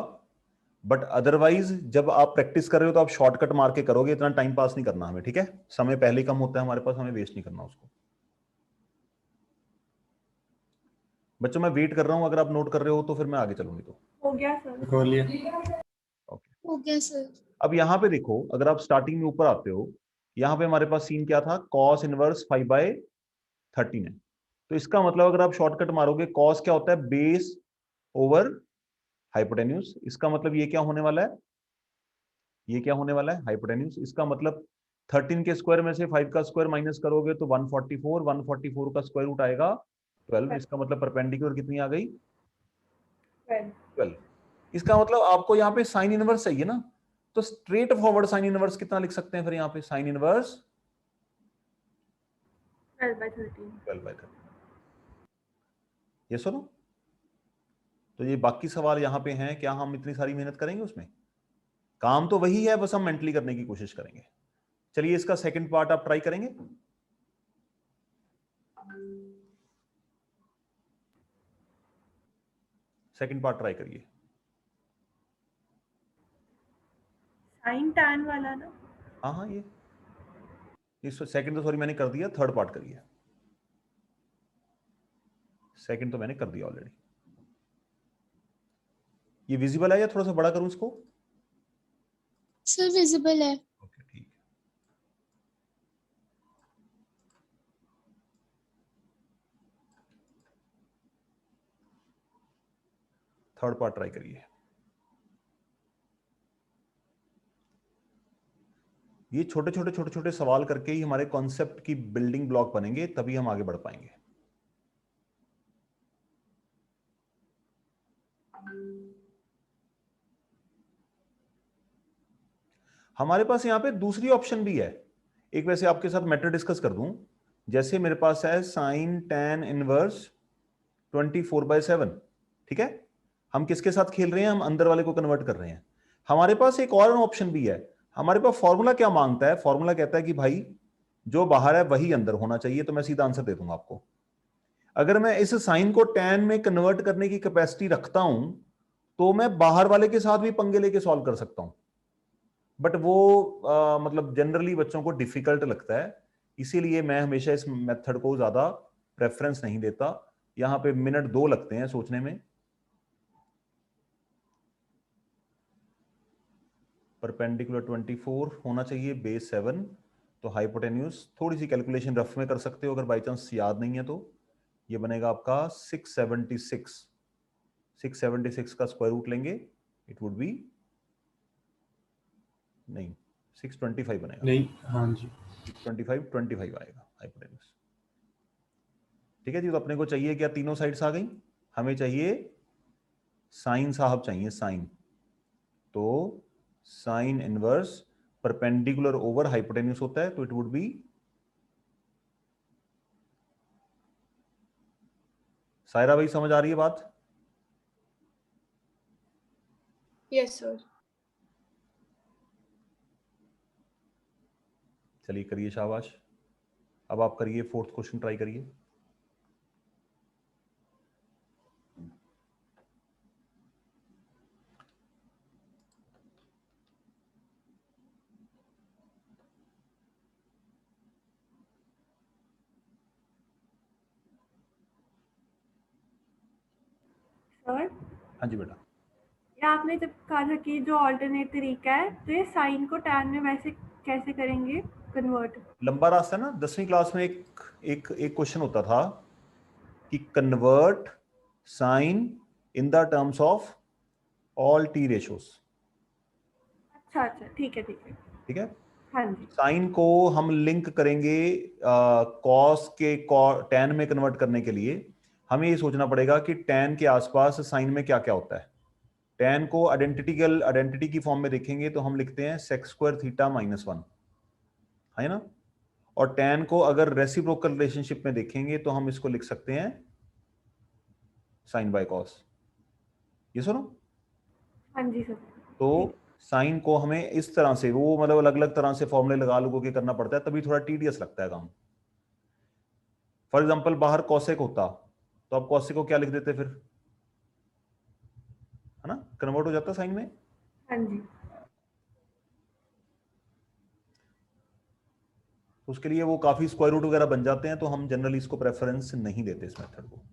बट अदरवाइज जब आप प्रैक्टिस कर रहे हो तो आप शॉर्टकट मार के करोगे, इतना टाइम पास नहीं करना हमें, ठीक है। समय पहले ही कम होता है हमारे पास, हमें वेस्ट नहीं करना उसको। बच्चों मैं वेट कर रहा हूं, अगर आप नोट कर रहे हो तो फिर मैं आगे चलूंगी। तो हो गया सर। ओके। हो गया सर। अब यहां पे देखो, अगर आप स्टार्टिंग में ऊपर आते हो, यहां पे हमारे पास सीन क्या था, कॉस इनवर्स 5/13 है। तो इसका मतलब अगर आप शॉर्टकट मारोगे, कॉस क्या होता है, बेस ओवर हाइपोटेन्यूज। इसका मतलब ये क्या होने वाला है, ये क्या होने वाला है, हाइपोटेन्यूज। इसका मतलब 13 के स्क्वायर में से 5 का स्क्वायर माइनस करोगे तो 144, 144 का स्क्वायर रूट आएगा 12। इसका मतलब परपेंडिकुलर कितनी आ गई 12। इसका मतलब आपको यहाँ पे साइन इनवर्स चाहिए ना, तो स्ट्रेट फॉरवर्ड साइन इनवर्स कितना लिख सकते हैं फिर यहाँ पे, साइन इनवर्स 12/13। ये सुनो, तो ये बाकी सवाल यहाँ पे हैं, क्या हम इतनी सारी मेहनत करेंगे उसमें, काम तो वही है, बस हम मेंटली करने की कोशिश करेंगे। चलिए इसका सेकंड पार्ट आप ट्राई करेंगे। सेकंड पार्ट ट्राई करिए। साइन टैन वाला ना। हाँ हाँ, ये इस सेकंड तो सॉरी मैंने कर दिया, थर्ड पार्ट करिए। सेकंड तो मैंने कर दिया ऑलरेडी। ये विजिबल है या थोड़ा सा बड़ा करूं इसको, सर विजिबल है। ओके ठीक है। थर्ड पार्ट ट्राई करिए। ये छोटे छोटे छोटे छोटे सवाल करके ही हमारे कॉन्सेप्ट की बिल्डिंग ब्लॉक बनेंगे, तभी हम आगे बढ़ पाएंगे। हमारे पास यहाँ पे दूसरी ऑप्शन भी है एक, वैसे आपके साथ मैटर डिस्कस कर दूं। जैसे मेरे पास है साइन tan इनवर्स 24/7, ठीक है। हम किसके साथ खेल रहे हैं, हम अंदर वाले को कन्वर्ट कर रहे हैं। हमारे पास एक और ऑप्शन भी है। हमारे पास फॉर्मूला क्या मांगता है, फॉर्मूला कहता है कि भाई जो बाहर है वही अंदर होना चाहिए। तो मैं सीधा आंसर दे दूंगा आपको। अगर मैं इस साइन को tan में कन्वर्ट करने की कैपेसिटी रखता हूं तो मैं बाहर वाले के साथ भी पंगे लेके सॉल्व कर सकता हूं, बट वो मतलब जनरली बच्चों को डिफिकल्ट लगता है, इसीलिए मैं हमेशा इस मेथड को ज्यादा प्रेफरेंस नहीं देता। यहां पे मिनट 2 लगते हैं सोचने में। परपेंडिकुलर 24 होना चाहिए, बेस 7, तो हाइपोटेन्यूज थोड़ी सी कैलकुलेशन रफ में कर सकते हो अगर बाई चांस याद नहीं है तो। ये बनेगा आपका 676। 676 का स्क्वायर रूट लेंगे, इट वुड बी, नहीं 625 बनेगा, नहीं, हाँ जी 625 आएगा हाइपोटेन्यूज। ठीक है जी। तो अपने को चाहिए क्या, तीनों साइड्स आ गई। हमें चाहिए साइन साहब, चाहिए साइन। तो sign inverse perpendicular over hypotenuse होता है, तो इट वुड बी, सायरा भाई समझ आ रही है बात? Yes sir. चलिए करिए, शाबाश। अब आप करिए, फोर्थ क्वेश्चन ट्राई करिए। सर, हाँ जी बेटा। ये आपने जब कहा था कि जो ऑल्टरनेट तरीका है, तो ये साइन को tan में वैसे कैसे करेंगे कन्वर्ट? लंबा रास्ता है ना। 10वीं क्लास में एक एक एक क्वेश्चन होता था कि convert sine in the terms of all T ratios. अच्छा अच्छा, ठीक है ठीक है। ठीक है। हाँ जी। साइन को हम लिंक करेंगे कॉस के tan में कन्वर्ट करने के लिए हमें ये सोचना पड़ेगा कि tan के आसपास साइन में क्या क्या होता है। tan को आइडेंटिटी की फॉर्म में देखेंगे तो हम लिखते हैं sec² थीटा -1, है ना। और tan को अगर रेसिप्रोकल रिलेशनशिप में देखेंगे तो हम इसको लिख सकते हैं साइन बाय कॉस। ये सुनो। हाँ जी सर। तो ठीक। साइन को हमें इस तरह से, वो मतलब अलग अलग तरह से फॉर्मूले लगा लोगों के करना पड़ता है, तभी थोड़ा टीडियस लगता है काम। फॉर एग्जाम्पल बाहर कॉसेक होता तो आप कॉसेक को क्या लिख देते फिर, है ना, कन्वर्ट हो जाता साइन में। हाँ जी। तो उसके लिए वो काफी स्क्वायर रूट वगैरह बन जाते हैं, तो हम जनरली इसको प्रेफरेंस नहीं देते इस मेथड को।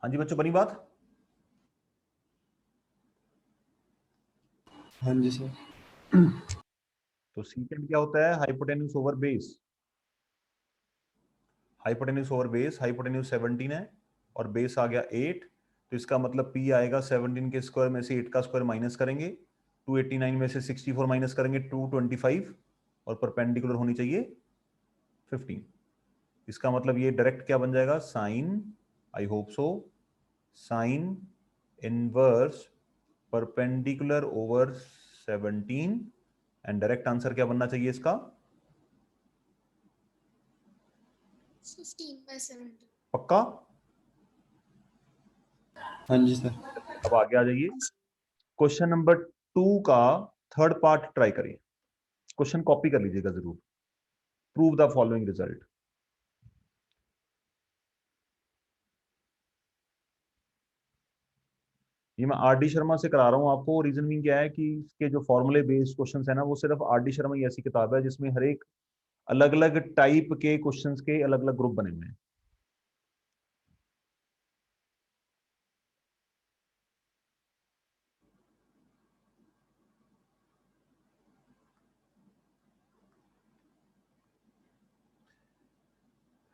हाँ जी बच्चों, बनी बात? हाँ जी सर। तो सीकेंड क्या होता है, hypotenuse over base. Hypotenuse over base, hypotenuse 17 है और बेस आ गया 8, तो इसका मतलब P आएगा 17 के स्क्वायर में से 8 का स्क्वायर माइनस करेंगे, 289 में से 64 माइनस करेंगे 225, और परपेंडिकुलर होनी चाहिए 15। इसका मतलब ये डायरेक्ट क्या बन जाएगा, sine, I hope so, sine inverse perpendicular over 17, and direct answer क्या बनना चाहिए इसका, 15/17। पक्का? हाँ जी सर। अब आगे आ जाइए, क्वेश्चन नंबर 2 का थर्ड पार्ट ट्राई करिए। क्वेश्चन कॉपी कर लीजिएगा जरूर। Prove the following result. ये मैं आर डी शर्मा से करा रहा हूँ आपको। रीजन भी क्या है कि इसके जो फॉर्मूले बेस्ड क्वेश्चंस है ना, वो सिर्फ आर डी शर्मा ही ऐसी किताब है जिसमें हर एक अलग अलग टाइप के क्वेश्चंस के अलग अलग ग्रुप बने हुए हैं।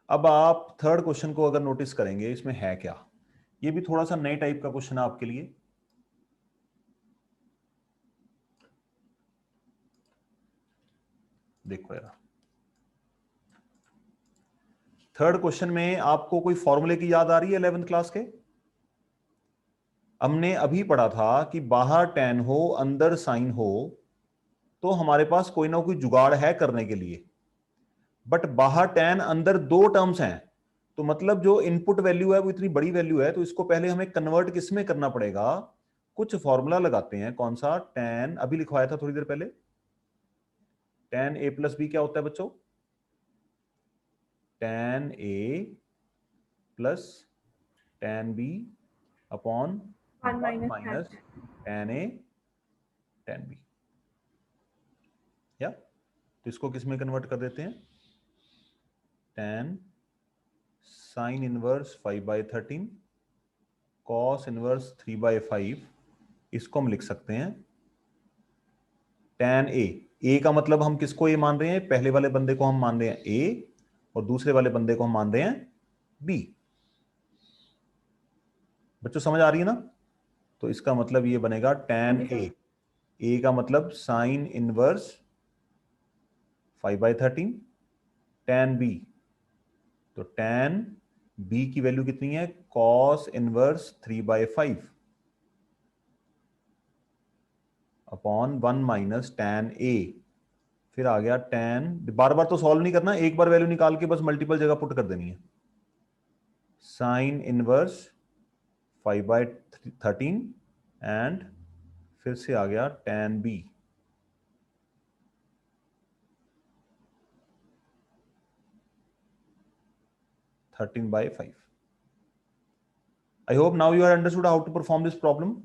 अब आप थर्ड क्वेश्चन को अगर नोटिस करेंगे, इसमें है क्या, ये भी थोड़ा सा नए टाइप का क्वेश्चन है आपके लिए। देखो यार, थर्ड क्वेश्चन में आपको कोई फॉर्मूले की याद आ रही है 11th क्लास के? हमने अभी पढ़ा था कि बाहर tan हो अंदर साइन हो, तो हमारे पास कोई ना कोई जुगाड़ है करने के लिए। बट बाहर tan अंदर दो टर्म्स हैं, तो मतलब जो इनपुट वैल्यू है वो इतनी बड़ी वैल्यू है, तो इसको पहले हमें कन्वर्ट किस में करना पड़ेगा? कुछ फॉर्मूला लगाते हैं। कौन सा? tan, अभी लिखवाया था थोड़ी देर पहले। tan a प्लस बी क्या होता है बच्चों? tan a plus tan b upon 1 minus minus tan a tan b। या तो इसको किस में कन्वर्ट कर देते हैं? tan sine inverse 5/13 cos inverse 3/5, इसको हम लिख सकते हैं tan a का मतलब हम किसको ए मान रहे हैं? पहले वाले बंदे को हम मान रहे हैं a, और दूसरे वाले बंदे को हम मान रहे हैं b। बच्चों समझ आ रही है ना? तो इसका मतलब ये बनेगा tan a का मतलब साइन इनवर्स 5/13 tan b, तो tan b की वैल्यू कितनी है? cos inverse 3/5 upon 1 minus tan a। फिर आ गया tan, बार बार तो सॉल्व नहीं करना, एक बार वैल्यू निकाल के बस मल्टीपल जगह पुट कर देनी है। साइन इनवर्स 5/13 एंड फिर से आ गया tan b। Thirteen by 5। I hope now you are understood how to perform this problem.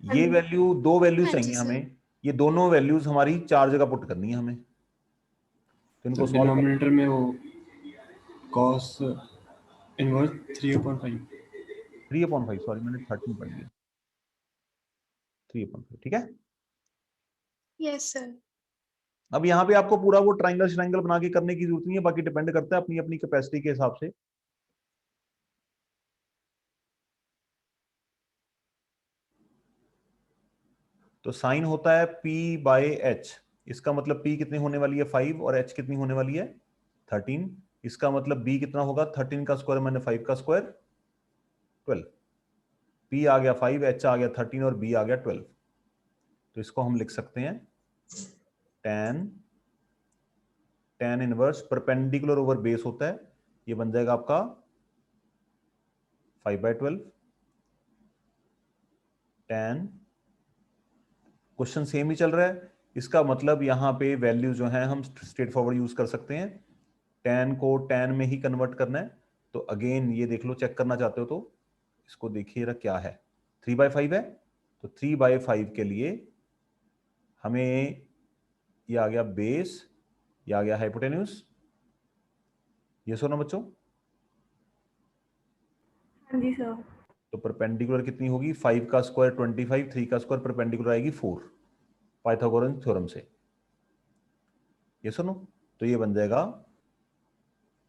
ये वैल्यू, दो वैल्यूज हाँ जी चाहिए सर। हमें, ये दोनों वैल्यूज हमारी चार जगह पुट करनी है हमें, तो इनको तो सॉल्व कर। डिनोमिनेटर में वो cos इनवर्स 3/5। 3/5, सॉरी मैंने 13 पढ़ लिया। 3/5, ठीक है। Yes sir. अब यहाँ पे आपको पूरा वो ट्राइंगल श्राइंगल बना के करने की जरूरत नहीं है, बाकी डिपेंड करता है अपनी अपनी कैपेसिटी के हिसाब से। तो साइन होता है p/h, इसका मतलब p कितनी होने वाली है? 5, और h कितनी होने वाली है? 13। इसका मतलब b कितना होगा? 13 का स्क्वायर मैंने 5 का स्क्वायर 12। p आ गया 5, h आ गया 13 और b आ गया 12। तो इसको हम लिख सकते हैं tan inverse perpendicular over base होता है, ये बन जाएगा आपका 5/12 tan। क्वेश्चन सेम ही चल रहा है, इसका मतलब यहाँ पे वैल्यू जो है हम स्ट्रेट फॉरवर्ड यूज कर सकते हैं। tan को tan में ही कन्वर्ट करना है, तो अगेन ये देख लो, चेक करना चाहते हो तो इसको देखिए जरा क्या है। 3/5 है, तो 3/5 के लिए हमें ये आ गया बेस, ये आ गया हाइपोटेन्यूज। ये सुनो बच्चों, हाँ जी सर। तो परपेंडिकुलर कितनी होगी? 5 का स्क्वायर 25, 3 का स्क्वायर परपेंडिकुलर आएगी 4, पाइथागोरस थ्योरम से। ये सुनो, तो ये बन जाएगा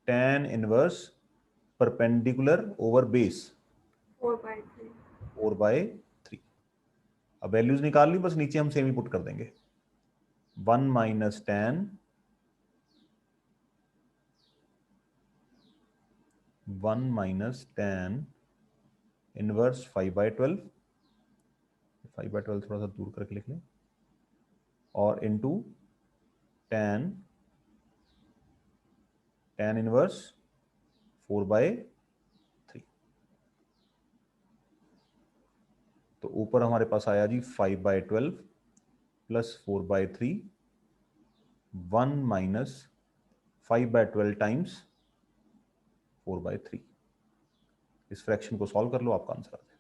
tan inverse perpendicular over base 4/3। 4/3। अब वैल्यूज निकाल ली, बस नीचे हम सेम ही पुट कर देंगे। 1 minus tan 1 minus tan inverse 5/12, 5/12 थोड़ा सा दूर करके लिख लें, और इनटू tan इनवर्स 4/3। तो ऊपर हमारे पास आया जी 5/12 प्लस 4/3, 1 माइनस 5/12 टाइम्स 4/3। इस फ्रैक्शन को सॉल्व कर लो, आपका आंसर आ जाएगा।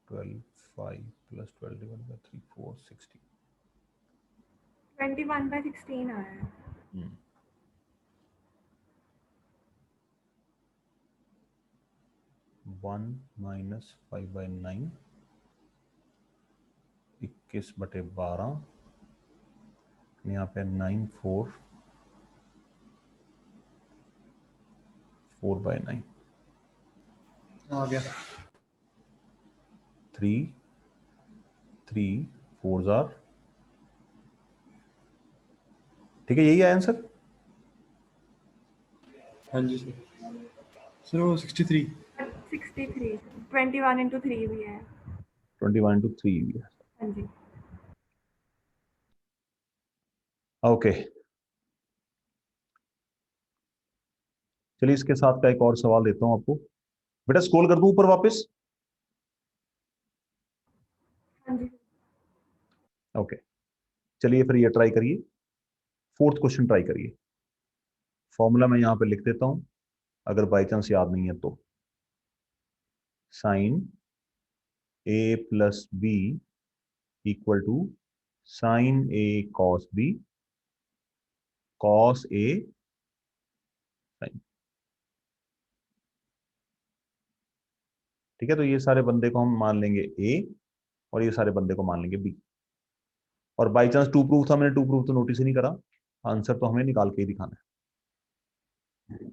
Twelve 5 plus 12 divide by 3 4 16। 21/16 आया है। 1 माइनस 5/9 21/12, यहाँ पे 9 4 4/9 आ गया 3 3 4 जार, ठीक है, यही है आंसर। हाँ जी सर वो 63 63 21 into 3 भी है। 21 into 3 भी है। हाँ जी। ओके, चलिए इसके साथ का एक और सवाल देता हूं आपको। बेटा स्क्रॉल कर दूं ऊपर वापस? हाँ जी। ओके, चलिए फिर ये ट्राई करिए, फोर्थ क्वेश्चन ट्राई करिए। फॉर्मूला मैं यहां पे लिख देता हूं, अगर बाई चांस याद नहीं है तो। Sine A plus B equal to sine A cos B cos A sine. ठीक है, तो ये सारे बंदे को हम मान लेंगे ए और ये सारे बंदे को मान लेंगे बी। और बाई चांस टू प्रूफ था, मैंने टू प्रूफ तो नोटिस ही नहीं करा, आंसर तो हमें निकाल के ही दिखाना है।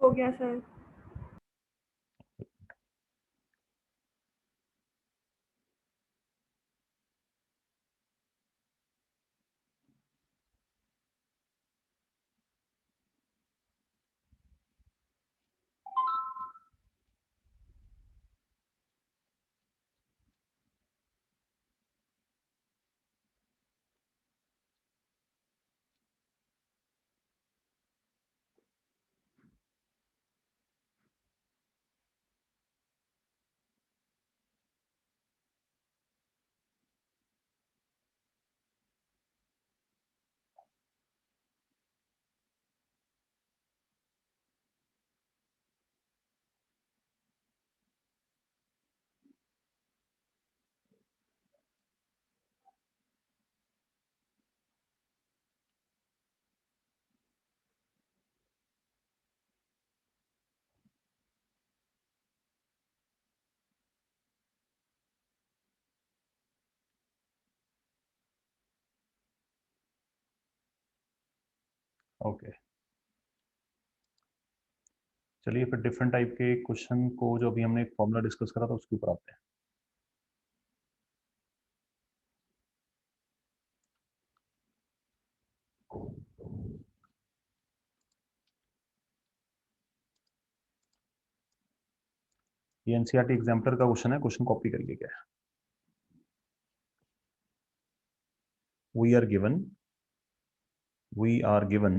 हो गया सर। ओके, चलिए फिर डिफरेंट टाइप के क्वेश्चन को जो अभी हमने एक फॉर्मूला डिस्कस करा था उसके ऊपर आते हैं। ये एनसीईआरटी एग्जाम्पलर का क्वेश्चन है, क्वेश्चन कॉपी करिए क्या है। वी आर गिवन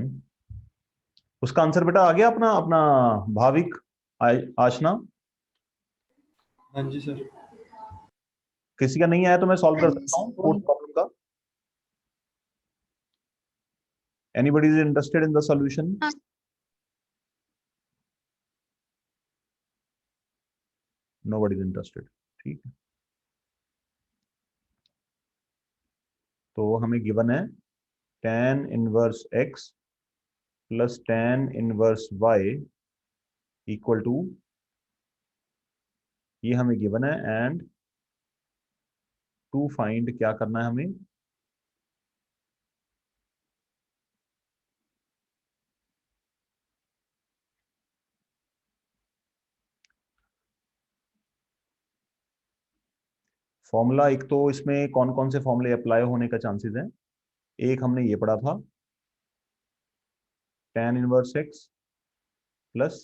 उसका आंसर बेटा आ गया अपना अपना भाविक आशना, हाँ जी सर। किसी का नहीं आया तो मैं सॉल्व हाँ कर जी सकता सर। हूँ फोर्थ प्रॉब्लम का। Anybody is interested in the solution? हाँ। नोबडी इज इंटरेस्टेड, ठीक है। तो हमें गिवन है tan inverse x plus tan inverse y equal to, ये हमें गिवन है, एंड टू फाइंड क्या करना है हमें, फॉर्मूला। एक तो इसमें कौन कौन से फॉर्मूले अप्लाई होने का चांसेस है। एक हमने ये पढ़ा था, tan inverse x plus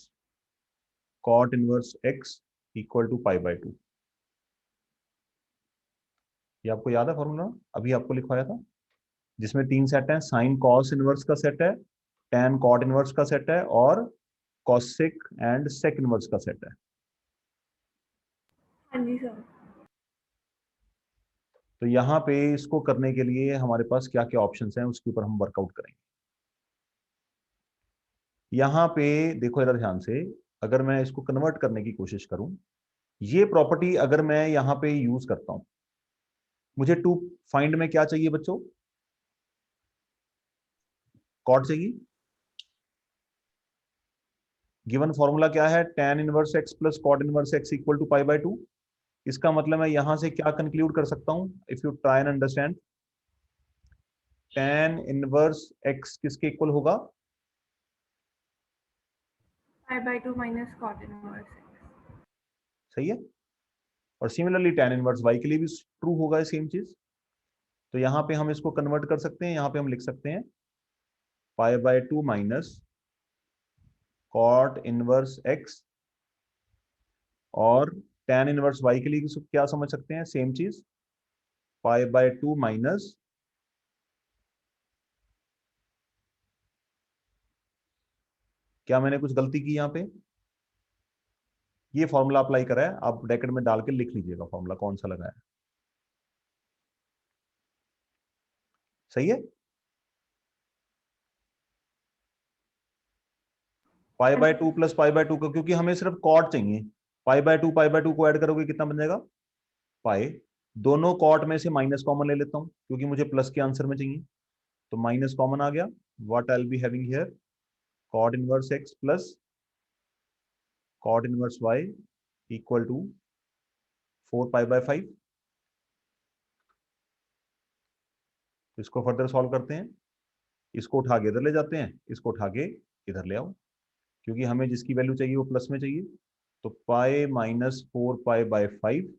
cot inverse x equal to pi by 2। ये आपको याद है फॉर्मूला? अभी आपको लिखवाया था, जिसमें तीन सेट है, साइन कॉस इनवर्स का सेट है, tan कॉट इनवर्स का सेट है, और कॉसेक एंड सेक इनवर्स का सेट है। हाँ जी सर। तो यहाँ पे इसको करने के लिए हमारे पास क्या क्या ऑप्शंस हैं उसके ऊपर हम वर्कआउट करेंगे। यहाँ पे देखो जरा ध्यान से, अगर मैं इसको कन्वर्ट करने की कोशिश करूं, ये प्रॉपर्टी अगर मैं यहाँ पे यूज करता हूं, मुझे टू फाइंड में क्या चाहिए बच्चों? कॉट चाहिए। गिवन फॉर्मूला क्या है? tan inverse x plus cot inverse x equal to pi by 2। इसका मतलब मैं यहां से क्या कंक्लूड कर सकता हूं? If you try and understand, tan inverse x किसके इक्वल होगा? Pi by 2 minus cot inverse सही है। और सिमिलरली tan इनवर्स y के लिए भी ट्रू होगा सेम चीज। तो यहाँ पे हम इसको कन्वर्ट कर सकते हैं, यहाँ पे हम लिख सकते हैं pi by 2 minus cot inverse x, और tan इनवर्स y के लिए भी क्या समझ सकते हैं? सेम चीज, पाई बाय 2 माइनस, क्या मैंने कुछ गलती की यहाँ पे? ये फॉर्मूला अप्लाई करा है, आप ब्रैकेट में डाल के लिख लीजिएगा फॉर्मूला कौन सा लगा है। सही है। पाई बाय 2 प्लस पाई बाय 2 का, क्योंकि हमें सिर्फ कॉट चाहिए, पाई बाय टू को ऐड करोगे कितना बन जाएगा? पाई। दोनों कॉट में से माइनस कॉमन ले लेता हूं क्योंकि मुझे प्लस के आंसर में चाहिए, तो माइनस कॉमन आ गया। What I will be having here? Cot inverse x plus cot inverse y equal to 4 pi by 5। इसको फर्दर सॉल्व करते हैं, इसको उठा के इधर ले जाते हैं, इसको उठा के इधर ले आओ, क्योंकि हमें जिसकी वैल्यू चाहिए वो प्लस में चाहिए। तो pi minus 4 pi by 5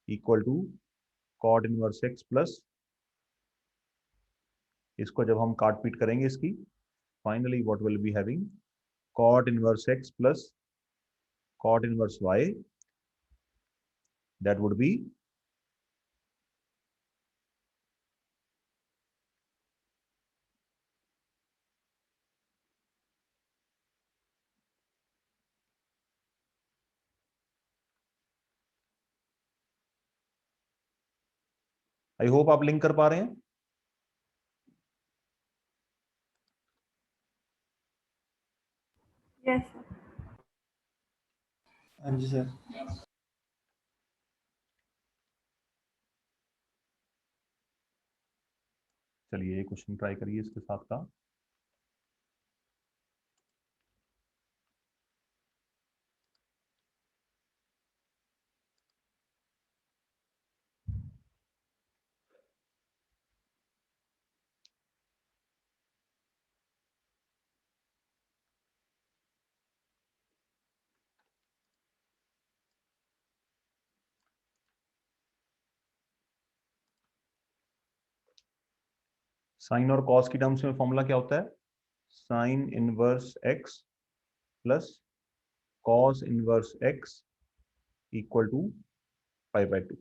equal to cot inverse x plus, इसको जब हम काट पीट करेंगे इसकी, finally what will be having? Cot inverse x plus cot inverse y, that would be I hope आप लिंक कर पा रहे हैं। Yes sir. हाँ जी सर। चलिए क्वेश्चन ट्राई करिए इसके साथ का। साइन और कॉस की टर्म्स में फॉर्मूला क्या होता है? Sine inverse x plus cos inverse x equal to π/2।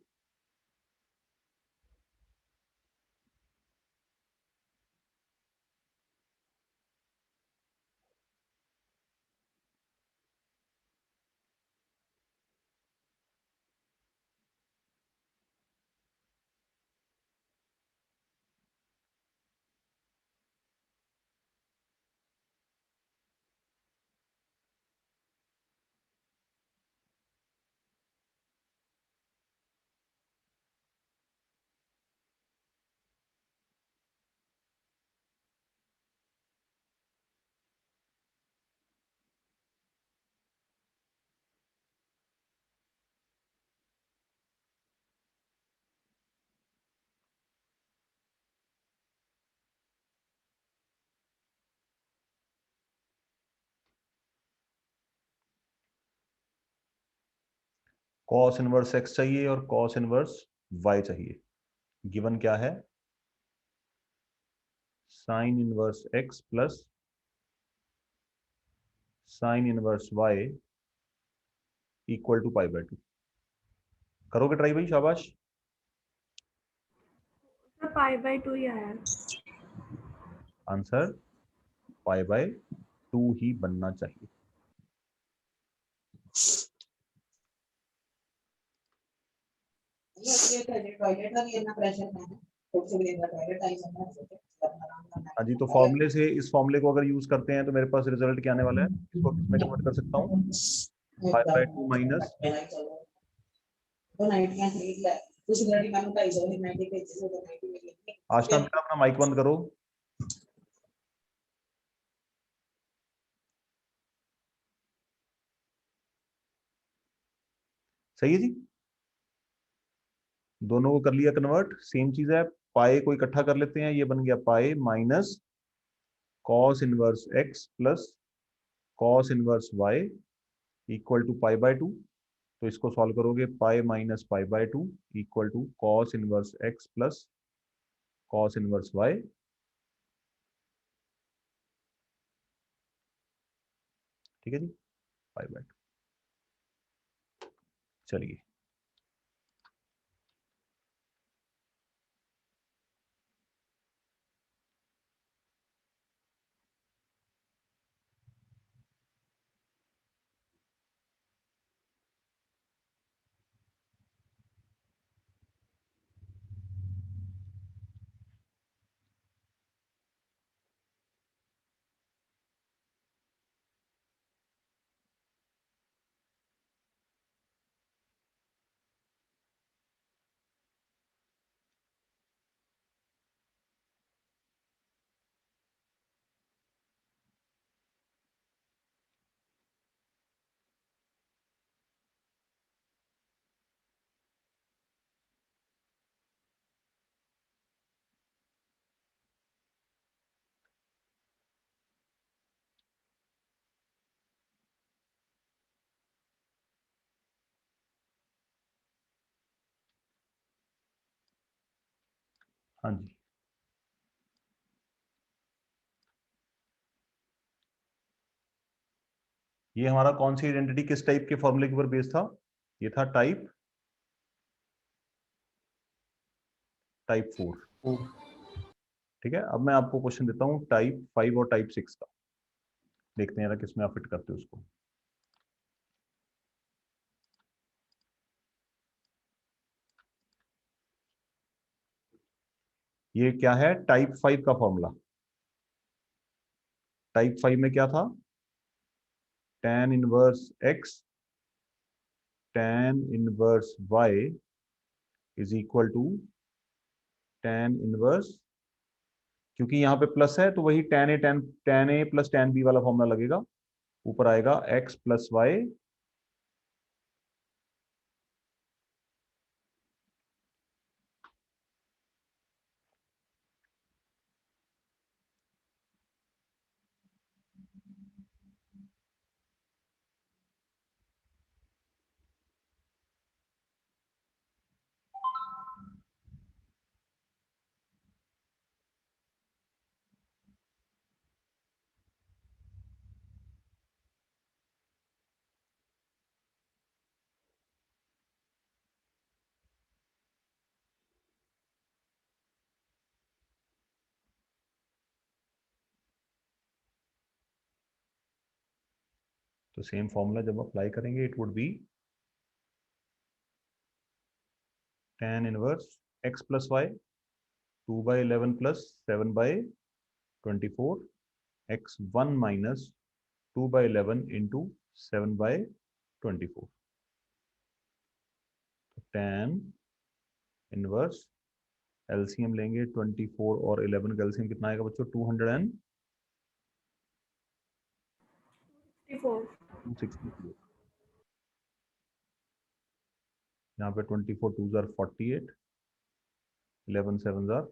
Cos inverse x चाहिए और कॉस इनवर्स वाई चाहिए। गिवन क्या है? Sine inverse x plus sine inverse y equal to π/2। करोगे ट्राई भाई? शाबाश। सर π/2 ही आया। आंसर π/2 ही बनना चाहिए। हाँ जी, तो फॉर्मूले से इस फॉर्मूले को अगर यूज करते हैं तो मेरे पास रिजल्ट क्या आने वाला है? इसको किसमें कन्वर्ट कर सकता हूँ? π/2 माइनस आशना, बेटा अपना माइक बंद करो। सही है जी, दोनों को कर लिया कन्वर्ट। सेम चीज है, पाए को इकट्ठा कर लेते हैं, ये बन गया pi minus cos inverse x plus cos inverse y equal to π/2। तो इसको सॉल्व करोगे, pi minus π/2 equal to cos inverse x plus cos inverse y. ठीक है जी, π/2। चलिए, हाँ जी, ये हमारा कौन सी आइडेंटिटी किस टाइप के फॉर्मूले के ऊपर बेस्ड था? ये था टाइप 4। ठीक है, अब मैं आपको क्वेश्चन देता हूँ टाइप 5 और टाइप 6 का। देखते हैं किसमें आप फिट करते हो उसको। ये क्या है? टाइप 5 का फॉर्मूला। टाइप 5 में क्या था? tan inverse x tan inverse y is equal to tan inverse, क्योंकि यहाँ पे प्लस है तो वही tan a plus tan b वाला फॉर्मूला लगेगा। ऊपर आएगा x प्लस वाई तो सेम फॉर्मूला जब अप्लाई करेंगे it would be tan inverse x plus y 2/11 plus 7/24 x1 minus 2/11 into 7/24। tan inverse LCM लेंगे 24 और 11 का एलसीएम कितना आएगा बच्चों? 264। यहाँ पे 24 2s are 48, 11 7s are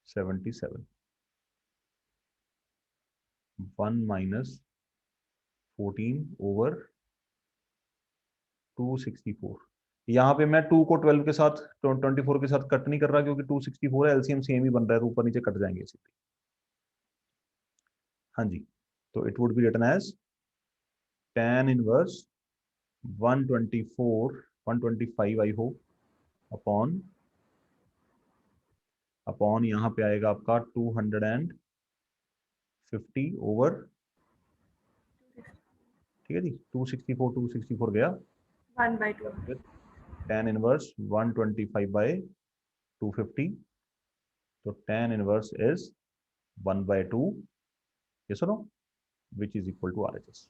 77। 1 minus 14 over 264। यहाँ पे मैं 2 को 12 के साथ 24 के साथ कट नहीं कर रहा क्योंकि 264 है, एलसीएम सेम ही बन रहा है, तो ऊपर नीचे कट जाएंगे इसी। हाँ जी, तो it would be written as tan inverse 125 I hope upon यहाँ पे आएगा आपका 250 ओवर, ठीक है जी, 264 गया 1/2। tan इनवर्स 125/250, तो tan इनवर्स इज 1/2, ये सुनो, which is equal to RHS।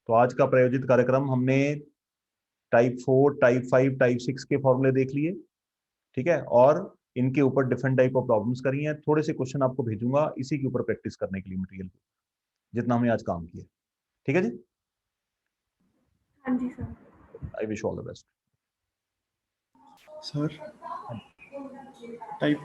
तो आज का प्रायोजित कार्यक्रम हमने टाइप 4, टाइप 5, टाइप 6 के फॉर्मूले देख लिए, ठीक है, और इनके ऊपर डिफरेंट टाइप ऑफ प्रॉब्लम्स करी हैं। थोड़े से क्वेश्चन आपको भेजूंगा इसी के ऊपर प्रैक्टिस करने के लिए मटेरियल, जितना हमने आज काम किया, ठीक है जी। हाँ जी sir. I wish all the best sir type 3